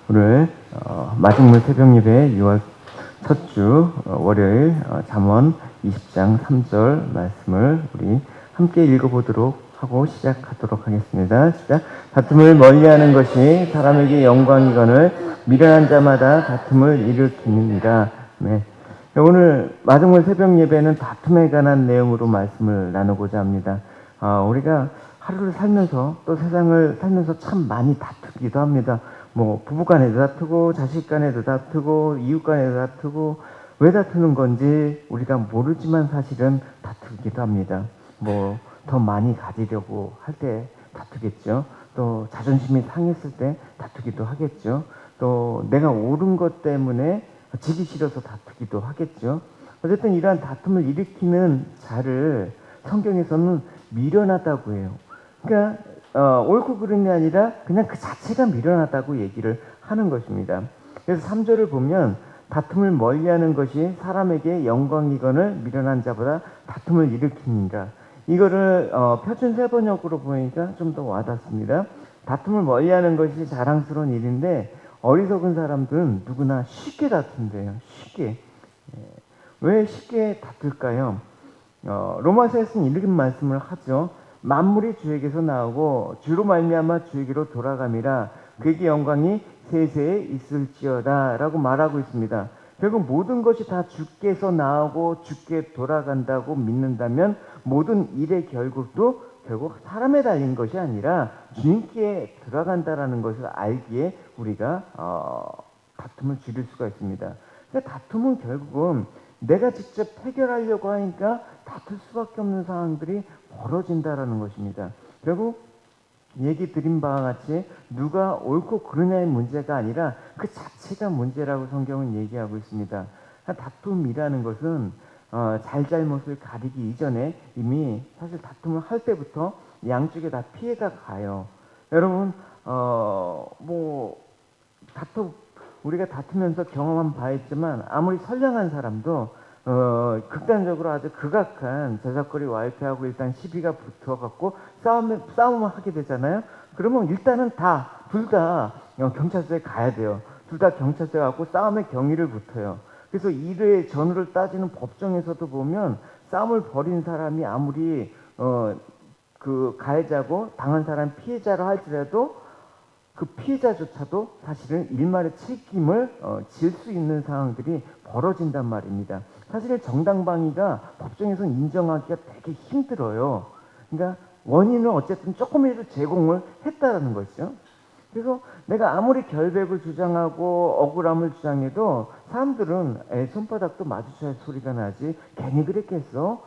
오늘 마중물 새벽예배 6월 첫 주 월요일 잠언 20장 3절 말씀을 우리 함께 읽어보도록 하고 시작하도록 하겠습니다. 시작. 다툼을 멀리하는 것이 사람에게 영광이거늘 미련한 자마다 다툼을 일으키느니라. 네. 오늘 마중물 새벽예배는 다툼에 관한 내용으로 말씀을 나누고자 합니다. 우리가 하루를 살면서 또 세상을 살면서 참 많이 다투기도 합니다. 뭐 부부 간에도 다투고 자식 간에도 다투고 이웃 간에도 다투고 왜 다투는 건지 우리가 모르지만 사실은 다투기도 합니다. 뭐 더 많이 가지려고 할 때 다투겠죠. 또 자존심이 상했을 때 다투기도 하겠죠. 또 내가 옳은 것 때문에 지기 싫어서 다투기도 하겠죠. 어쨌든 이러한 다툼을 일으키는 자를 성경에서는 미련하다고 해요. 그러니까 옳고 그름이 아니라 그냥 그 자체가 미련하다고 얘기를 하는 것입니다. 그래서 3절을 보면 다툼을 멀리하는 것이 사람에게 영광이거늘 미련한 자보다 다툼을 일으킵니다. 이거를 표준 세번역으로 보니까 좀 더 와닿습니다. 다툼을 멀리하는 것이 자랑스러운 일인데 어리석은 사람들은 누구나 쉽게 다툰대요. 쉽게. 왜 쉽게 다툴까요? 로마서에서는 이런 말씀을 하죠. 만물이 주에게서 나오고 주로 말미암아 주에게로 돌아감이라 그에게 영광이 세세에 있을지어다 라고 말하고 있습니다. 결국 모든 것이 다 주께서 나오고 주께 돌아간다고 믿는다면 모든 일의 결국도 결국 사람에 달린 것이 아니라 주님께 들어간다라는 것을 알기에 우리가 다툼을 줄일 수가 있습니다. 그러니까 다툼은 결국은 내가 직접 해결하려고 하니까 다툴 수밖에 없는 상황들이 벌어진다라는 것입니다. 결국 얘기 드린 바와 같이 누가 옳고 그르냐의 문제가 아니라 그 자체가 문제라고 성경은 얘기하고 있습니다. 다툼이라는 것은 잘잘못을 가리기 이전에 이미 사실 다툼을 할 때부터 양쪽에 다 피해가 가요. 여러분 우리가 다투면서 경험한 바 있지만 아무리 선량한 사람도 극단적으로 아주 극악한 저작거리 와이프하고 일단 시비가 붙어갖고 싸움을 하게 되잖아요. 그러면 일단은 둘 다 경찰서에 가야 돼요. 둘 다 경찰서에 가고 싸움의 경위를 붙어요. 그래서 일의 전후를 따지는 법정에서도 보면 싸움을 벌인 사람이 아무리 그 가해자고 당한 사람 피해자로 할지라도 그 피해자조차도 사실은 일말의 책임을 질 수 있는 상황들이 벌어진단 말입니다. 사실 정당방위가 법정에서 인정하기가 되게 힘들어요. 그러니까 원인을 어쨌든 조금이라도 제공을 했다라는 것이죠. 그래서 내가 아무리 결백을 주장하고 억울함을 주장해도 사람들은 손바닥도 마주쳐야 소리가 나지 괜히 그랬겠어?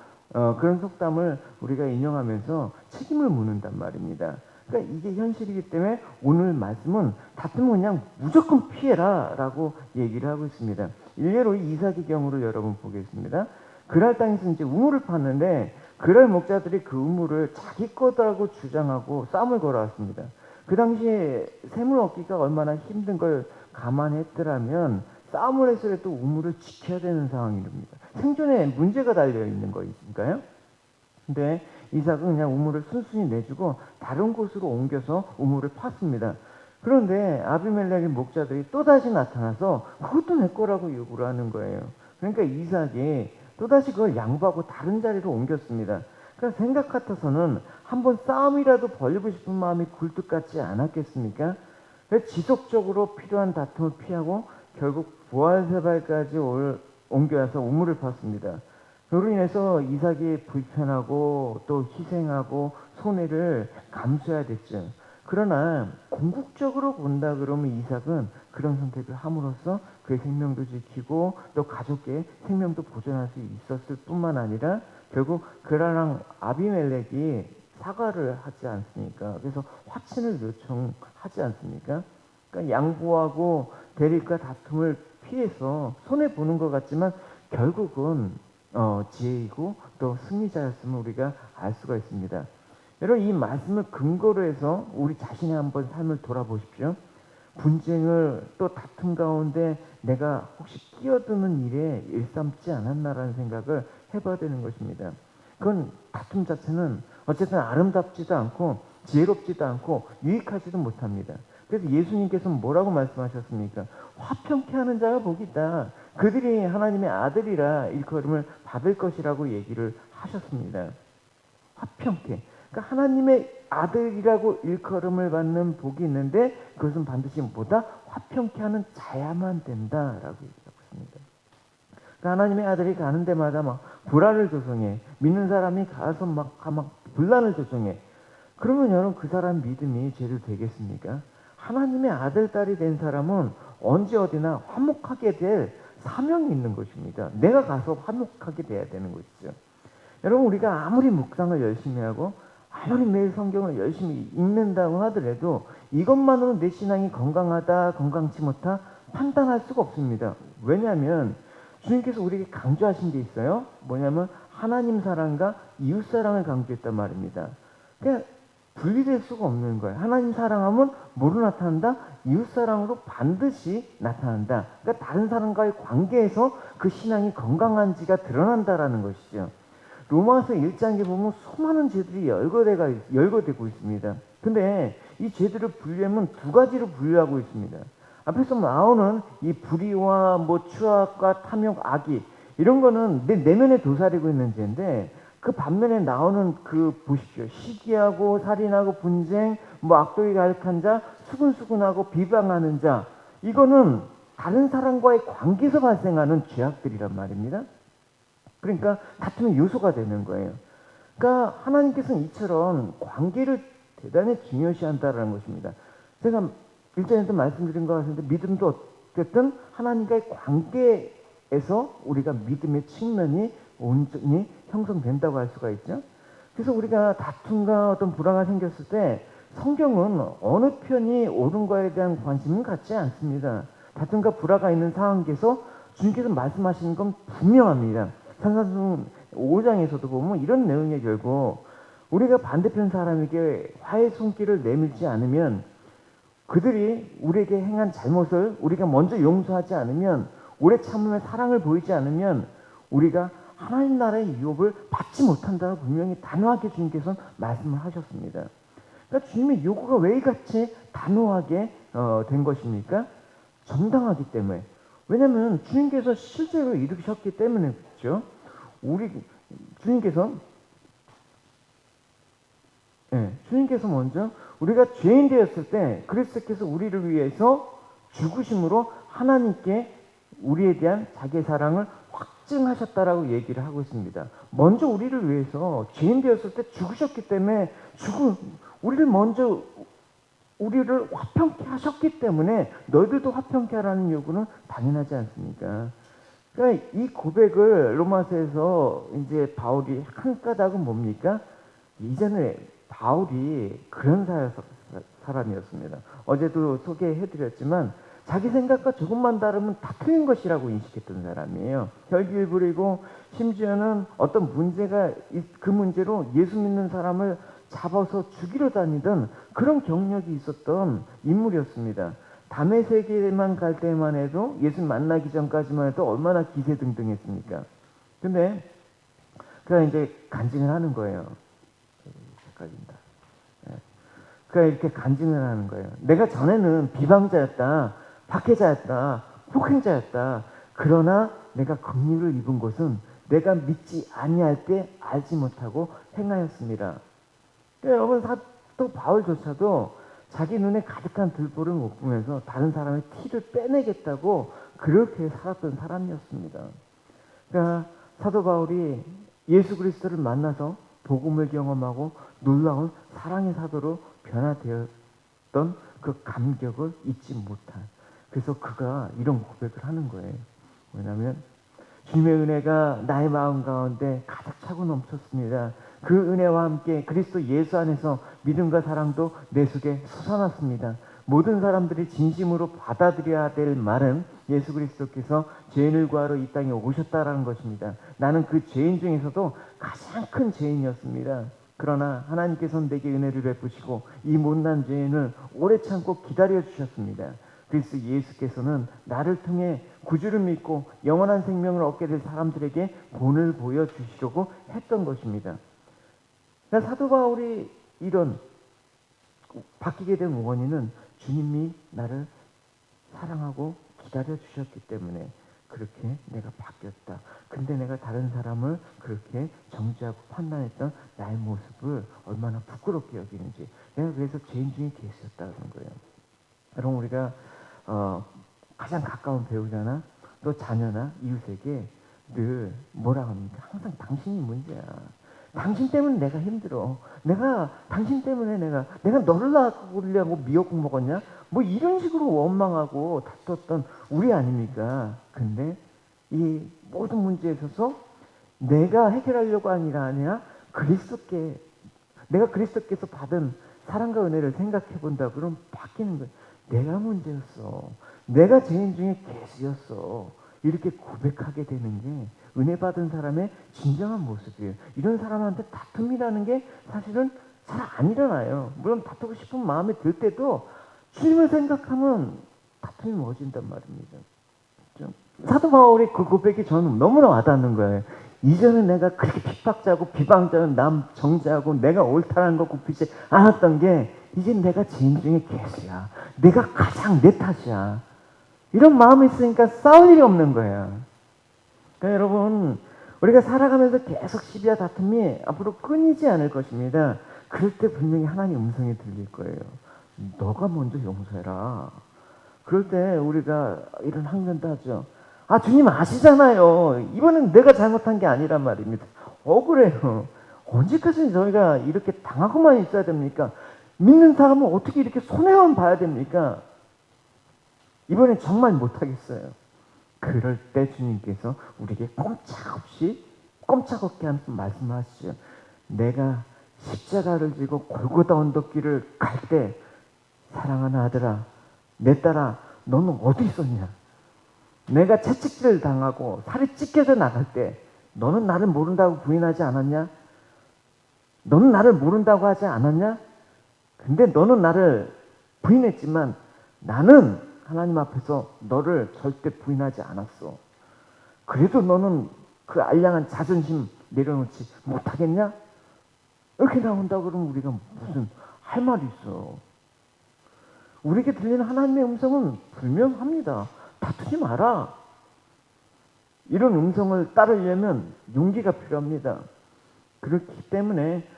그런 속담을 우리가 인용하면서 책임을 묻는단 말입니다. 그러니까 이게 현실이기 때문에 오늘 말씀은 다투면 그냥 무조건 피해라 라고 얘기를 하고 있습니다. 일례로 이삭의 경우를 여러분 보겠습니다. 그랄 땅에서 이제 우물을 팠는데 그랄 목자들이 그 우물을 자기 거다라고 주장하고 싸움을 걸어왔습니다. 그 당시에 샘을 얻기가 얼마나 힘든 걸 감안했더라면 싸움을 해서라도 우물을 지켜야 되는 상황입니다. 생존에 문제가 달려 있는 거니까요. 근데 이삭은 그냥 우물을 순순히 내주고 다른 곳으로 옮겨서 우물을 팠습니다. 그런데 아비멜렉의 목자들이 또다시 나타나서 그것도 내 거라고 요구를 하는 거예요. 그러니까 이삭이 또다시 그걸 양보하고 다른 자리로 옮겼습니다. 그러니까 생각 같아서는 한번 싸움이라도 벌이고 싶은 마음이 굴뚝 같지 않았겠습니까? 지속적으로 필요한 다툼을 피하고 결국 부활세발까지 옮겨와서 우물을 팠습니다. 그로 인해서 이삭이 불편하고 또 희생하고 손해를 감수해야 됐죠. 그러나 궁극적으로 본다 그러면 이삭은 그런 선택을 함으로써 그의 생명도 지키고 또 가족의 생명도 보존할 수 있었을 뿐만 아니라 결국 그라랑 아비멜렉이 사과를 하지 않습니까? 그래서 화친을 요청하지 않습니까? 그러니까 양보하고 대립과 다툼을 피해서 손해보는 것 같지만 결국은 지혜이고 또 승리자였음을 우리가 알 수가 있습니다. 여러분 이 말씀을 근거로 해서 우리 자신의 한번 삶을 돌아보십시오. 분쟁을 또 다툼 가운데 내가 혹시 끼어드는 일에 일삼지 않았나라는 생각을 해봐야 되는 것입니다. 그건 다툼 자체는 어쨌든 아름답지도 않고 지혜롭지도 않고 유익하지도 못합니다. 그래서 예수님께서는 뭐라고 말씀하셨습니까? 화평케 하는 자가 복이 있다. 그들이 하나님의 아들이라 일컬음을 받을 것이라고 얘기를 하셨습니다. 화평케. 그러니까 하나님의 아들이라고 일컬음을 받는 복이 있는데 그것은 반드시 뭐다? 화평케 하는 자야만 된다라고 얘기하고 있습니다. 그러니까 하나님의 아들이 가는 데마다 막 불화를 조성해. 믿는 사람이 가서 막 분란을 조성해. 그러면 여러분 그 사람 믿음이 제대로 되겠습니까? 하나님의 아들, 딸이 된 사람은 언제 어디나 화목하게 될 사명이 있는 것입니다. 내가 가서 화목하게 돼야 되는 것이죠. 여러분 우리가 아무리 묵상을 열심히 하고 아무리 매일 성경을 열심히 읽는다고 하더라도 이것만으로 내 신앙이 건강하다 건강치 못하다 판단할 수가 없습니다. 왜냐하면 주님께서 우리에게 강조하신 게 있어요. 뭐냐면 하나님 사랑과 이웃 사랑을 강조했단 말입니다. 그냥 분리될 수가 없는 거예요. 하나님 사랑하면 뭐로 나타난다? 이웃 사랑으로 반드시 나타난다. 그러니까 다른 사람과의 관계에서 그 신앙이 건강한지가 드러난다라는 것이죠. 로마서 1장에 보면 수많은 죄들이 열거되고 있습니다. 근데 이 죄들을 분류하면 두 가지로 분류하고 있습니다. 앞에서 나오는 이 불의와 뭐 추악과 탐욕, 악의 이런 거는 내 내면에 도사리고 있는 죄인데 그 반면에 나오는 그 보십시오. 시기하고 살인하고 분쟁, 뭐 악독이 가득한 자, 수근수근하고 비방하는 자 이거는 다른 사람과의 관계에서 발생하는 죄악들이란 말입니다. 그러니까 다툼의 요소가 되는 거예요. 그러니까 하나님께서는 이처럼 관계를 대단히 중요시한다라는 것입니다. 제가 일전에도 말씀드린 것 같은데 믿음도 어쨌든 하나님과의 관계에서 우리가 믿음의 측면이 온전히 형성된다고 할 수가 있죠. 그래서 우리가 다툼과 어떤 불화가 생겼을 때 성경은 어느 편이 옳은가에 대한 관심은 갖지 않습니다. 다툼과 불화가 있는 상황에서 주님께서 말씀하시는 건 분명합니다. 산상수훈 5장에서도 보면 이런 내용이 결국 우리가 반대편 사람에게 화해 손길을 내밀지 않으면 그들이 우리에게 행한 잘못을 우리가 먼저 용서하지 않으면 오래 참으며 사랑을 보이지 않으면 우리가 하나님 나라의 유업을 받지 못한다고 분명히 단호하게 주님께서는 말씀을 하셨습니다. 그러니까 주님의 요구가 왜 이같이 단호하게 된 것입니까? 정당하기 때문에. 왜냐하면 주님께서 실제로 이루셨기 때문에 그렇죠. 주님께서 먼저 우리가 죄인 되었을 때 그리스도께서 우리를 위해서 죽으심으로 하나님께 우리에 대한 자기의 사랑을 확증하셨다라고 얘기를 하고 있습니다. 먼저 우리를 위해서 죄인 되었을 때 죽으셨기 때문에 우리를 화평케 하셨기 때문에 너희들도 화평케 하라는 요구는 당연하지 않습니까? 그러니까 이 고백을 로마서에서 이제 바울이 한 까닭은 뭡니까? 이전에 바울이 그런 사람이었습니다. 어제도 소개해드렸지만 자기 생각과 조금만 다르면 다 틀린 것이라고 인식했던 사람이에요. 혈기를 부리고 심지어는 어떤 문제가 그 문제로 예수 믿는 사람을 잡아서 죽이러 다니던 그런 경력이 있었던 인물이었습니다. 담의 세계에만 갈 때만 해도 예수 만나기 전까지만 해도 얼마나 기세등등했습니까? 근데 그가 이제 간증을 하는 거예요. 색깔입니다. 그가 이렇게 간증을 하는 거예요. 내가 전에는 비방자였다, 박해자였다, 폭행자였다. 그러나 내가 긍휼을 입은 것은 내가 믿지 아니할 때 알지 못하고 행하였습니다. 그러니까 여러분 사도 바울조차도 자기 눈에 가득한 들보를 못 보면서 다른 사람의 티를 빼내겠다고 그렇게 살았던 사람이었습니다. 그러니까 사도 바울이 예수 그리스도를 만나서 복음을 경험하고 놀라운 사랑의 사도로 변화되었던 그 감격을 잊지 못한. 그래서 그가 이런 고백을 하는 거예요. 뭐냐면 주님의 은혜가 나의 마음 가운데 가득 차고 넘쳤습니다. 그 은혜와 함께 그리스도 예수 안에서 믿음과 사랑도 내 속에 솟아났습니다. 모든 사람들이 진심으로 받아들여야 될 말은 예수 그리스도께서 죄인을 구하러 이 땅에 오셨다라는 것입니다. 나는 그 죄인 중에서도 가장 큰 죄인이었습니다. 그러나 하나님께서는 내게 은혜를 베푸시고 이 못난 죄인을 오래 참고 기다려 주셨습니다. 그리스도 예수께서는 나를 통해 구주를 믿고 영원한 생명을 얻게 될 사람들에게 본을 보여주시려고 했던 것입니다. 사도 바울이 이런 바뀌게 된 원인은 주님이 나를 사랑하고 기다려 주셨기 때문에 그렇게 내가 바뀌었다. 근데 내가 다른 사람을 그렇게 정죄하고 판단했던 나의 모습을 얼마나 부끄럽게 여기는지, 내가 그래서 죄인 중에 계셨다는 거예요. 여러분, 우리가 가장 가까운 배우자나 또 자녀나 이웃에게 늘 뭐라 합니까? 항상 당신이 문제야. 당신 때문에 내가 힘들어. 당신 때문에 내가 너를 낳으려고 미역국 먹었냐? 뭐 이런 식으로 원망하고 다퉜던 우리 아닙니까? 근데 이 모든 문제에 있어서 내가 해결하려고 아니라 그리스도께, 내가 그리스도께서 받은 사랑과 은혜를 생각해 본다. 그럼 바뀌는 거예요. 내가 문제였어. 내가 죄인 중에 개수였어. 이렇게 고백하게 되는 게 은혜 받은 사람의 진정한 모습이에요. 이런 사람한테 다툼이라는 게 사실은 잘 안 일어나요. 물론 다투고 싶은 마음이 들 때도 주님을 생각하면 다툼이 멎어진단 말입니다. 그렇죠? 사도 바울의 그 고백이 저는 너무나 와닿는 거예요. 이전에 내가 그렇게 핍박자고 비방자고 남 정죄하고 내가 옳다는 거 굽히지 않았던 게 이제 내가 죄인 중에 개수야. 내가 가장 내 탓이야. 이런 마음이 있으니까 싸울 일이 없는 거예요. 그러니까 여러분, 우리가 살아가면서 계속 시비와 다툼이 앞으로 끊이지 않을 것입니다. 그럴 때 분명히 하나님 음성이 들릴 거예요. 너가 먼저 용서해라. 그럴 때 우리가 이런 항변도 하죠. 아, 주님 아시잖아요. 이번엔 내가 잘못한 게 아니란 말입니다. 억울해요. 언제까지 저희가 이렇게 당하고만 있어야 됩니까? 믿는 사람은 어떻게 이렇게 손해만 봐야 됩니까? 이번엔 정말 못하겠어요. 그럴 때 주님께서 우리에게 꼼짝없게 하면서 말씀하시죠. 내가 십자가를 지고 골고다 언덕길을 갈 때 사랑하는 아들아, 내 딸아, 너는 어디 있었냐? 내가 채찍질 당하고 살이 찢겨져 나갈 때 너는 나를 모른다고 부인하지 않았냐? 너는 나를 모른다고 하지 않았냐? 근데 너는 나를 부인했지만 나는 하나님 앞에서 너를 절대 부인하지 않았어. 그래도 너는 그 알량한 자존심 내려놓지 못하겠냐? 이렇게 나온다 그러면 우리가 무슨 할 말이 있어. 우리에게 들리는 하나님의 음성은 분명합니다. 다투지 마라. 이런 음성을 따르려면 용기가 필요합니다. 그렇기 때문에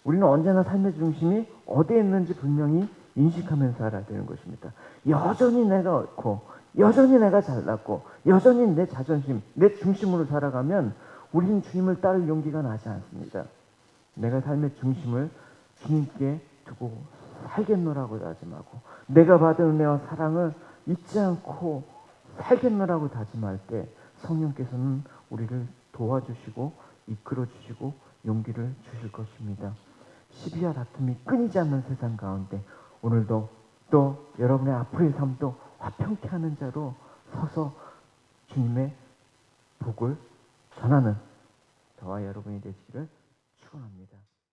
우리는 언제나 삶의 중심이 어디에 있는지 분명히 인식하면서 살아야 되는 것입니다. 여전히 내가 옳고, 여전히 내가 잘났고, 여전히 내 자존심, 내 중심으로 살아가면 우리는 주님을 따를 용기가 나지 않습니다. 내가 삶의 중심을 주님께 두고 살겠노라고 다짐하고, 내가 받은 은혜와 사랑을 잊지 않고 살겠노라고 다짐할 때 성령께서는 우리를 도와주시고 이끌어 주시고 용기를 주실 것입니다. 시비와 다툼이 끊이지 않는 세상 가운데 오늘도 또 여러분의 앞으로의 삶도 화평케 하는 자로 서서 주님의 복을 전하는 저와 여러분이 되시기를 축원합니다.